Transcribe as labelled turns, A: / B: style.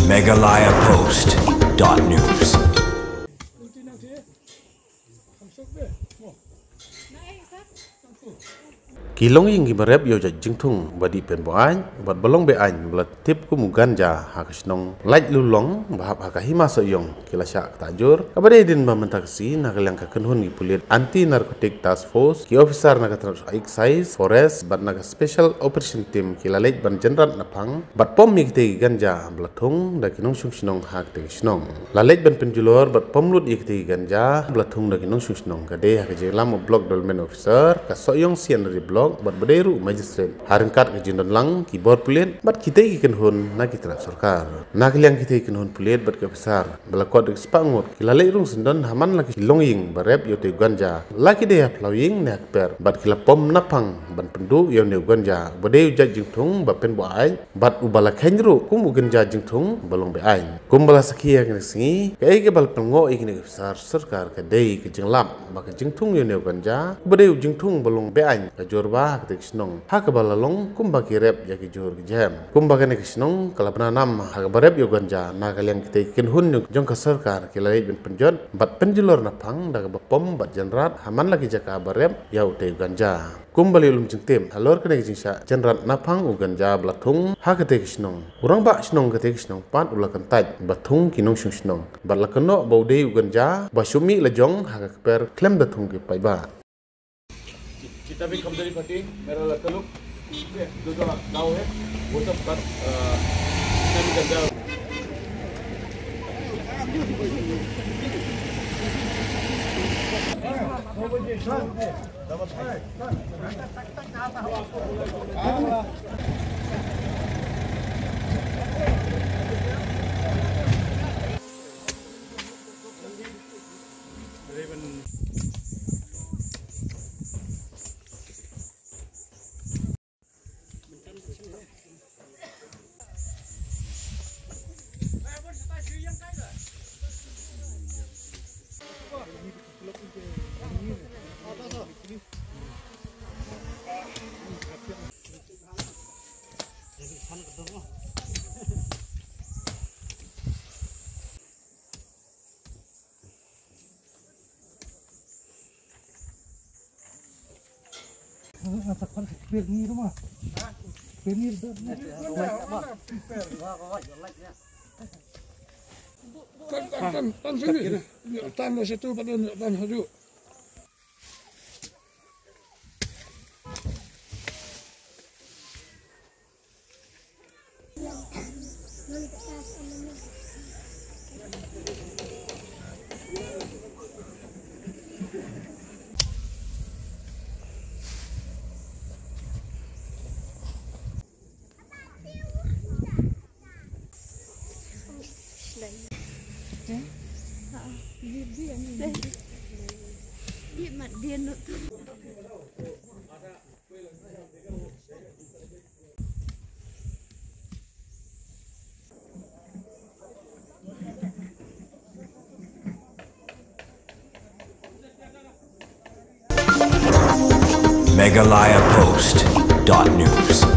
A: megalayapost.news.
B: Kilong yang gibarep yo jingtung badi pen boan bad bolong be an tip ku muganja hakasnong light lulong bahap hakahima soyong kilasya tajur kabade din mamentaksi nagalang kakenhun gi pulit anti narcotic task force ki officer naga excise forest bad naga special operation team kilalej ban general napang bad pom mi te ganja blathung da kinong sungsnong hak te snong lalej ban penjulor bad pomlut ik te ganja blathung da kinong sungsnong kade hakaje lam block dolmen officer ka soyong sian dari block bat bederu magistrate haringkat ke jindon lang keyboard pulit bat kita ikan hun na kita sarkar nak liang kita ikan hun pulit bat ke besar belakot de spangut kilale rung sendon haman laki longing barep yote ganja laki de plowing nak per bat kila pom napang ban pendu yo ne ganja bade ujat jingtung bat pen boai bat ubala khenru kum ganja jingtung balong be ai kum bala sakia ke singi ke bal pengo ikne besar sarkar ke dei ke jinglam bak jingtung yo ne ganja bade jingtung balong be ai ke jor ketik senong hak balalong kumba kirep ya kijur jam kumba kene kisnong kala penanam hak barep yo ganja na kalian kita ikin hun jong ka sarkar kilai ben penjot bat penjulor napang daga bapom bat jenrat haman lagi jaka barep ya ute ganja kumbali ulum jengtim halor kene jingsa jenrat napang u ganja blathung hak ketik kisnong urang ba snong ketik kisnong pat ulakan taj bathung kinong snong bat lakano baude u ganja basumi lejong hak per klem dathung ke paiba
C: kita भी कम देरी फटी मेरा लड़का लोग जो गाँव है वो सब बात
D: Pernir mah. Pernir tu. Tan sini. Tan di situ pada tan haju.
E: Dia mat dia nak
A: megalayapost.news.